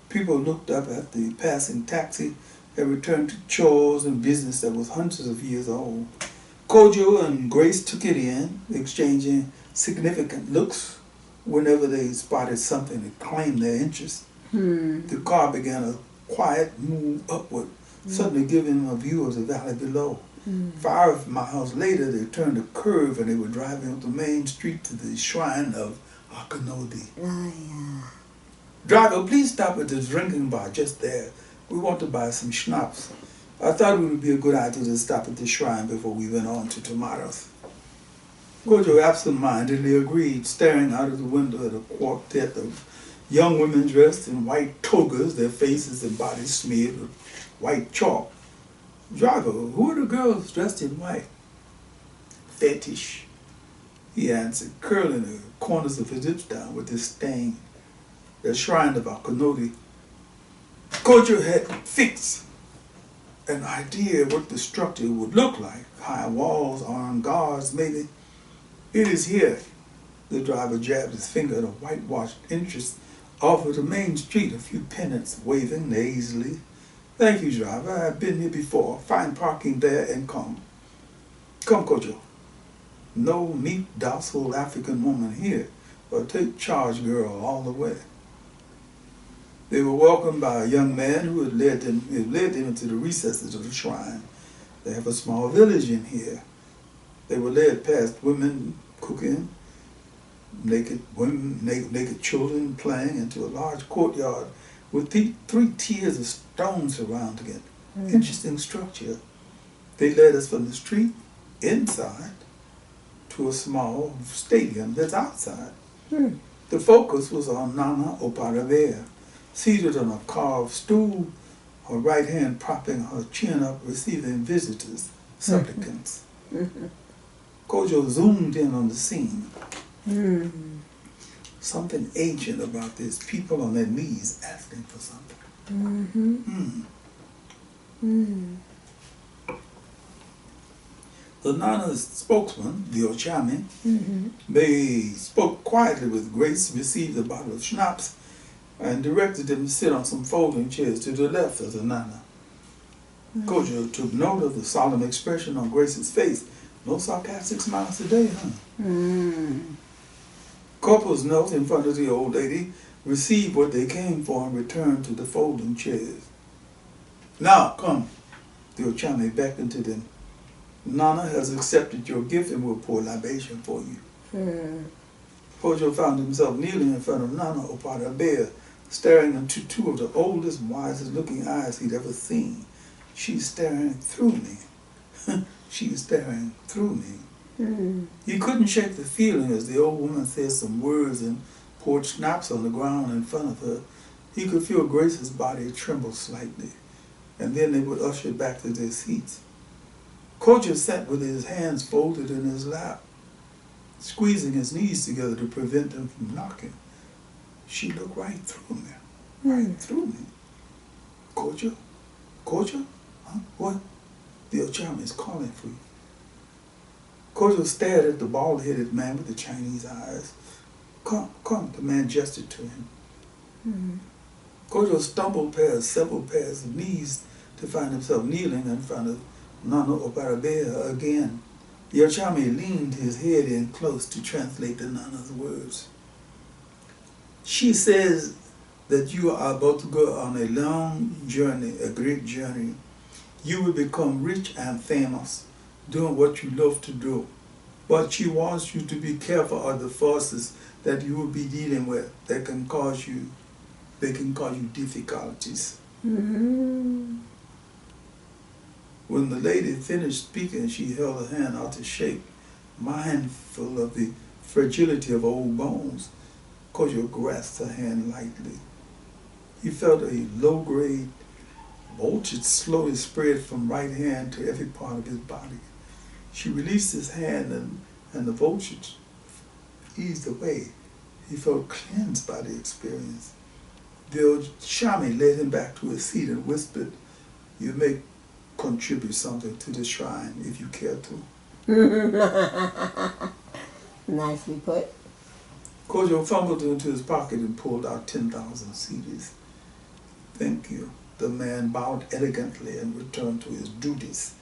People looked up at the passing taxi and returned to chores and business that was hundreds of years old. Kojo and Grace took it in, exchanging significant looks whenever they spotted something that claimed their interest. The car began a quiet move upward, suddenly giving them a view of the valley below. 5 miles later, they turned a curve and they were driving up the main street to the shrine of Akunoti. Driver, please stop at the drinking bar just there. We want to buy some schnapps. I thought it would be a good idea to stop at the shrine before we went on to tomatoes. Kojo absent-mindedly agreed, staring out of the window at a quartet of young women dressed in white togas, their faces and bodies smeared with white chalk. Driver, who are the girls dressed in white? Fetish, he answered, curling the corners of his lips down with disdain. The shrine of Akunoti. Kojo had fixed an idea of what the structure would look like. High walls, armed guards, maybe. It is here, The driver jabbed his finger at a whitewashed entrance off of the main street, a few pennants waving lazily. Thank you, driver. I've been here before. Find parking there and come. Come, Kojo. No meek, docile African woman here, but take charge, girl, all the way. They were welcomed by a young man who had led them into the recesses of the shrine. They have a small village in here. They were led past women cooking, naked women, naked children playing, into a large courtyard with three tiers of stone surrounding it. Interesting structure. They led us from the street inside to a small stadium that's outside. The focus was on Nana Oparabea, seated on a carved stool, her right hand propping her chin up, receiving visitors, supplicants. Kojo zoomed in on the scene. Something ancient about this, people on their knees asking for something. The Nana's spokesman, the Ochami, they spoke quietly with grace, received a bottle of schnapps, and directed them to sit on some folding chairs to the left of the Nana. Kojo took note of the solemn expression on Grace's face. No sarcastic smiles today, huh? Corporal's note in front of the old lady received what they came for and returned to the folding chairs. Now, come. The Ochami beckoned to them. Nana has accepted your gift and will pour libation for you. Kojo found himself kneeling in front of Nana Oparabea, staring into two of the oldest, wisest looking eyes he'd ever seen. She's staring through me. She's staring through me. He couldn't shake the feeling as the old woman said some words and poured schnapps on the ground in front of her. He could feel Grace's body tremble slightly, and then they would usher back to their seats. Kojo sat with his hands folded in his lap, squeezing his knees together to prevent them from knocking. She looked right through me. Right through me. Kojo? Kojo? Huh? What? The Ochami is calling for you. Kojo stared at the bald-headed man with the Chinese eyes. Come, come, the man gestured to him. Kojo stumbled past several pairs of knees to find himself kneeling in front of Nana Oparabea again. The Ochami leaned his head in close to translate the Nana's words. She says that you are about to go on a long journey, a great journey. You will become rich and famous, doing what you love to do. But she wants you to be careful of the forces that you will be dealing with that can cause you, difficulties. When the lady finished speaking, she held her hand out to shake, mindful of the fragility of old bones. Kojo grasped her hand lightly. He felt a low-grade voltage slowly spread from right hand to every part of his body. She released his hand and the voltage eased away. He felt cleansed by the experience. The Ochami led him back to his seat and whispered, "You may contribute something to the shrine if you care to." Nicely put. Kojo fumbled into his pocket and pulled out 10,000 cedis. "Thank you." The man bowed elegantly and returned to his duties.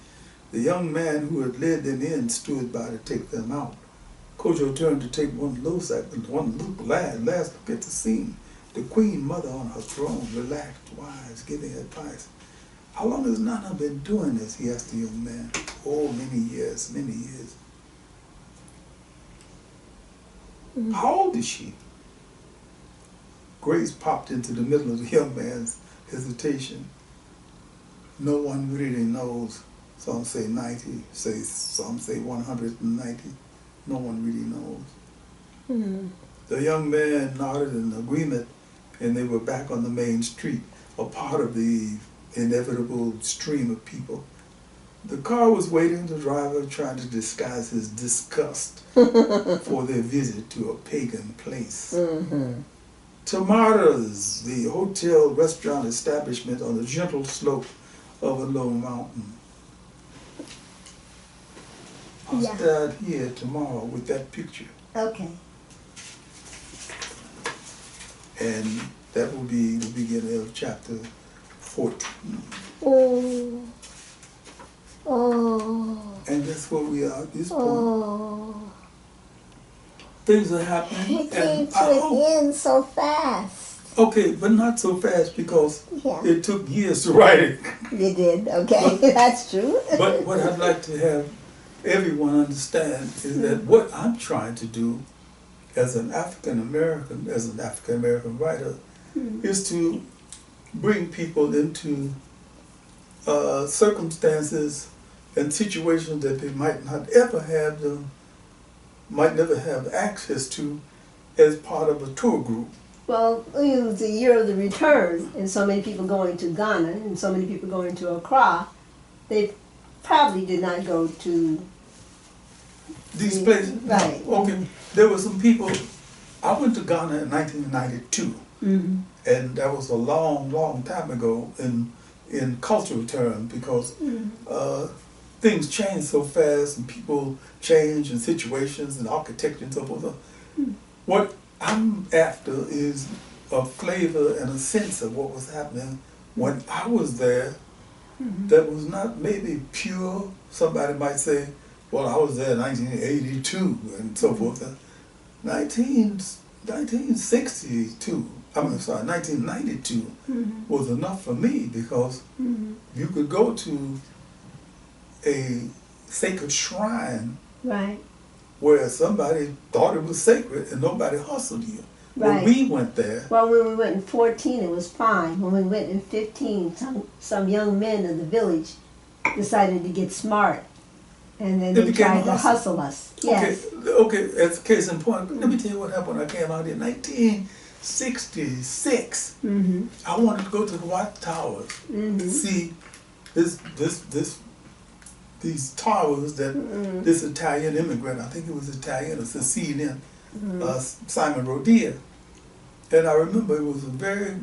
The young man who had led them in stood by to take them out. Kojo turned to take one last look at the scene. The Queen Mother on her throne, relaxed, wise, giving advice. "How long has Nana been doing this?" he asked the young man. "Oh, many years, many years." "How old is she?" Grace popped into the middle of the young man's hesitation. "No one really knows. Some say 90, some say 190. No one really knows." The young man nodded in agreement, and they were back on the main street, a part of the inevitable stream of people. The car was waiting, the driver trying to disguise his disgust for their visit to a pagan place. Tomatoes, the hotel restaurant establishment on the gentle slope of a low mountain. I'll start here tomorrow with that picture. Okay. And that will be the beginning of chapter 14. Oh. Oh. And that's where we are at this point. Oh. Things are happening. It came to an end so fast. Okay, but not so fast because Yeah. it took years to write it. You did, okay, that's true. But what I'd like to have everyone understand is that what I'm trying to do as an African American writer is to bring people into circumstances and situations that they might never have access to as part of a tour group. Well, it was the year of the return, and so many people going to Ghana, and so many people going to Accra. They probably did not go to These places? Right. Okay. There were some people, I went to Ghana in 1992, and that was a long, long time ago in cultural terms because things change so fast and people change and situations and architecture and so forth. What I'm after is a flavor and a sense of what was happening when I was there that was not maybe pure. Somebody might say, well, I was there in 1982 and so forth. 1992 was enough for me because you could go to a sacred shrine Right. where somebody thought it was sacred and nobody hustled you. Right. When we went there, Well, when we went in 14, it was fine. When we went in 15, some young men in the village decided to get smart, and then they became a tried to hustle us. Yes. okay, as a case in point, let me tell you what happened when I came out here in 1966. I wanted to go to the White Towers to see these towers that this Italian immigrant, I think it was Italian or Sicilian, Simon Rodia. And I remember it was a very,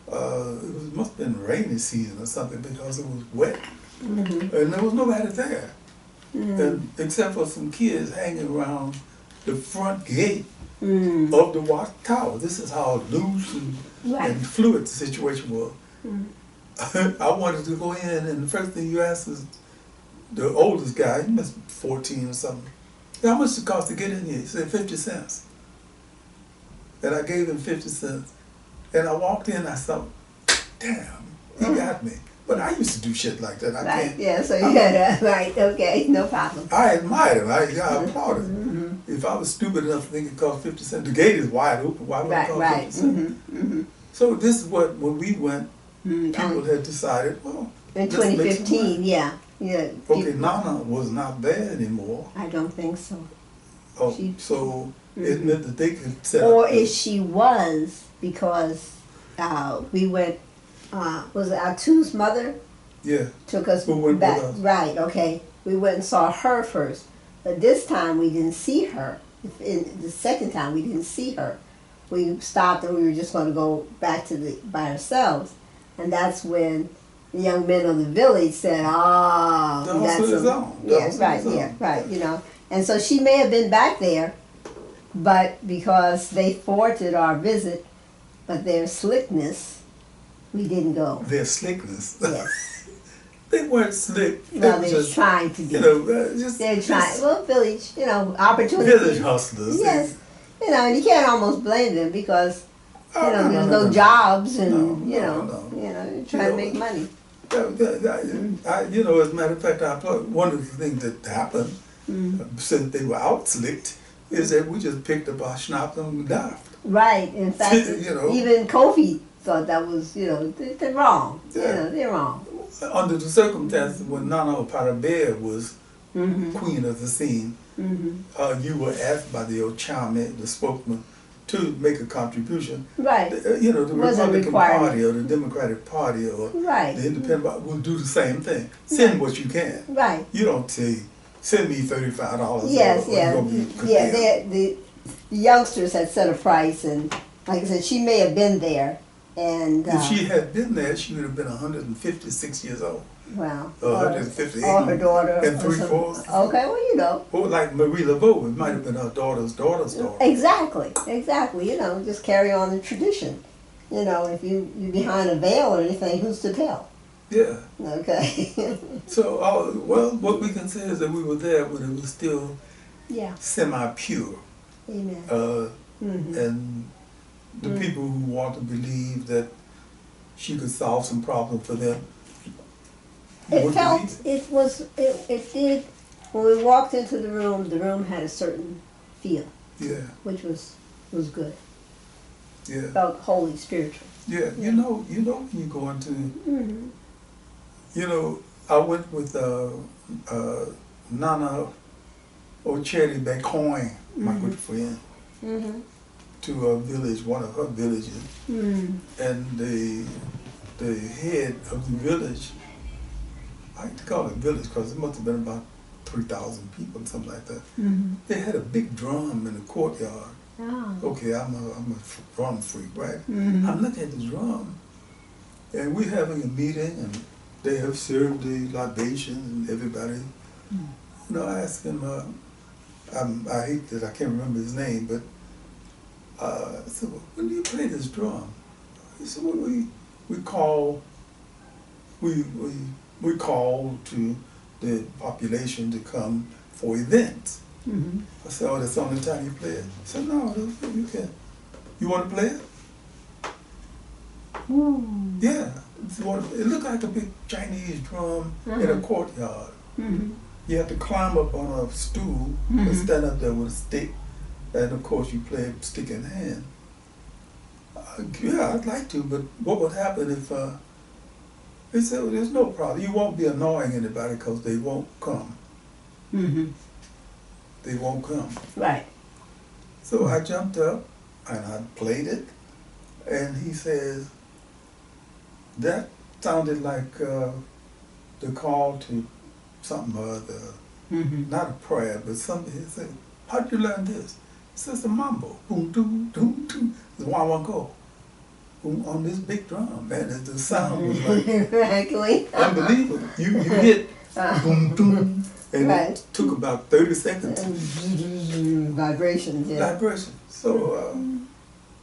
it must have been rainy season or something because it was wet. And there was nobody there. And except for some kids hanging around the front gate of the Watch Tower. This is how loose and fluid the situation was. I wanted to go in, and the first thing you asked is the oldest guy, he must be 14 or something. How much it cost to get in here? He said 50 cents. And I gave him 50 cents. And I walked in, I thought, damn, he got me. But I used to do shit like that. I Right, can't. yeah, so you had right, okay, no problem. I admired him. I applauded him. If I was stupid enough to think it cost 50 cents, the gate is wide open. Why would it cost 50 cents? So this is what, when we went, people had decided, well, in let's make some 2015, money. yeah. Okay, Nana was not there anymore. I don't think so. Oh, so it meant that they could set Or up. if she was, because we went, was it Atu's mother? Yeah. Took us Who went back. with us? Right, okay. We went and saw her first. But this time we didn't see her. The second time we didn't see her. We stopped and we were just going to go back to by ourselves. And that's when the young men of the village said, "Oh, The we got hustle is some." on. The Yeah, hustle right, is on. yeah, right. You know, and so she may have been back there, but because they thwarted our visit, but their slickness, we didn't go. Their slickness. Yes. They weren't slick. Well, They they're were just, trying to be. you know, just They're trying. Well, village, opportunity. village hustlers. Yes. And you can't almost blame them because, Oh, there's no jobs and, No. you're trying to make money. As a matter of fact, one of the things that happened since they were out slicked is that we just picked up our schnapps and laughed. Right. In fact, even Kofi thought that was, they're wrong. Yeah. They're wrong. Under the circumstances when Nana Parabea was queen of the scene, you were asked by the Ochame, the spokesman, to make a contribution. Right. The Republican Party or the Democratic Party or the Independent Party will do the same thing. Send what you can. Right. You don't say, send me $35. Yes, or yeah. you're gonna be The youngsters had set a price, and like I said, she may have been there. And if she had been there, she would have been 156 years old. Wow. 158 or her daughter. and 3/4. Okay, well, you know. Or like Marie Laveau, it might have been her daughter's daughter's daughter. Exactly. You know, just carry on the tradition. You know, if you're behind a veil or anything, who's to tell? Yeah. Okay. So, well, what we can say is that we were there when it was still semi-pure. Amen. And the people who want to believe that she could solve some problem for them. It did, when we walked into the room had a certain feel. Yeah. Which was good. Yeah. Felt holy, spiritual. Yeah. You know when you go into, you know, I went with Nana Ocheri Becoin, my good friend, to a village, one of her villages, and the head of the village, I like to call it village because it must have been about 3,000 people, something like that. They had a big drum in the courtyard. Oh. Okay, I'm a drum freak, right? I'm looking at the drum, and we're having a meeting, and they have served the libations, and everybody. You know, I asked him. I hate that I can't remember his name, but I said, well, "When do you play this drum?" He said, "Well, we call to the population to come for events." I said, "Oh, that's the only time you play it?" He said, "No, you can. You want to play it?" Yeah. It looked like a big Chinese drum in a courtyard. You have to climb up on a stool and stand up there with a stick, and of course you play stick in hand. Yeah, I'd like to, but what would happen if they said, well, there's no problem. You won't be annoying anybody because they won't come. They won't come. Right. So I jumped up and I played it, and he says, that sounded like the call to something or other, not a prayer, but something. He said, how'd you learn this? He says, the mambo, boom, doom, doom, doom, the wawanko, boom, on this big drum, man. The sound was like unbelievable. You hit boom, doom, and it took about 30 seconds. Vibrations, yeah. Vibrations. So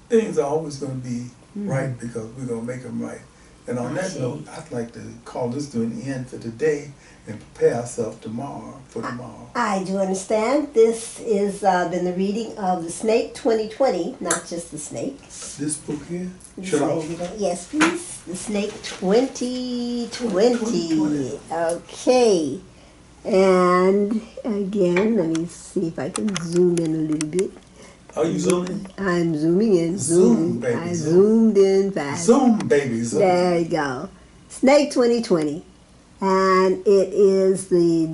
things are always going to be right because we're going to make them right. And on that note, I'd like to call this to an end for today and prepare ourselves for tomorrow. I do understand. This is been the reading of The Snake 2020, not just the snake. This book here? Yes, please. The Snake 2020. Okay. And again, let me see if I can zoom in a little bit. Are you zooming? I'm zooming in. Zoom, baby. I zoomed in fast. Zoom, baby. Zoom. There you go. Snake 2020. And it is the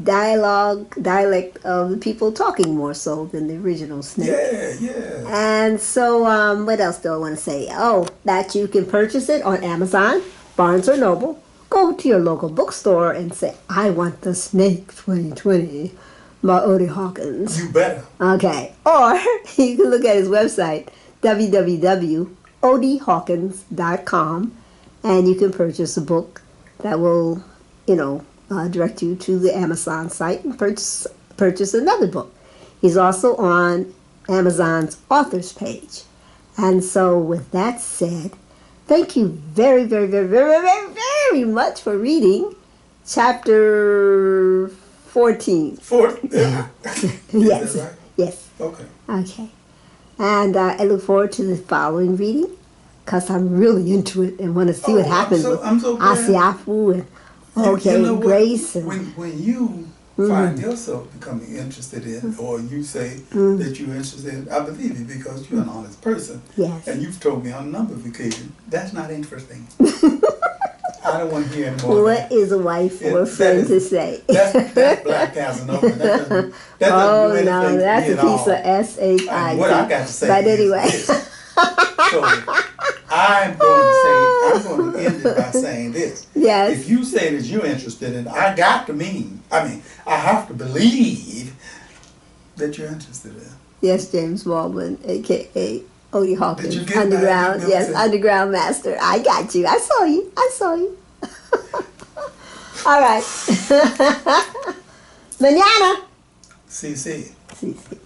dialect of the people talking more so than the original Snake. Yeah. And so, what else do I want to say? Oh, that you can purchase it on Amazon, Barnes & Noble. Go to your local bookstore and say, I want the Snake 2020 by Odie Hawkins. You better. Okay. Or you can look at his website, www.odiehawkins.com, and you can purchase a book that will, direct you to the Amazon site and purchase another book. He's also on Amazon's authors page. And so with that said, thank you very, very, very, very, very, very much for reading chapter 14. Yeah. Yes. Right? Yes. Okay. And I look forward to the following reading because I'm really into it and want to see what happens with I'm so glad. Asiafu and Grace. And, when you find yourself becoming interested in, or you say that you're interested in, I believe you because you're an honest person. Yes. And you've told me on a number of occasions, that's not interesting. I don't want to hear anymore. What is a wife or a friend to say? That's Black Casanova. That doesn't do anything no, that's to me a piece of S-H-I-T. What I got to say but is anyway. this. So I'm going to end it by saying this. Yes. If you say that you're interested in, I have to believe that you're interested in. Yes, James Baldwin, a.k.a. Odie Hawkins, Did you get underground, that? yes, underground master. I got you. I saw you. All right. Mañana. Sí, sí. Sí, sí.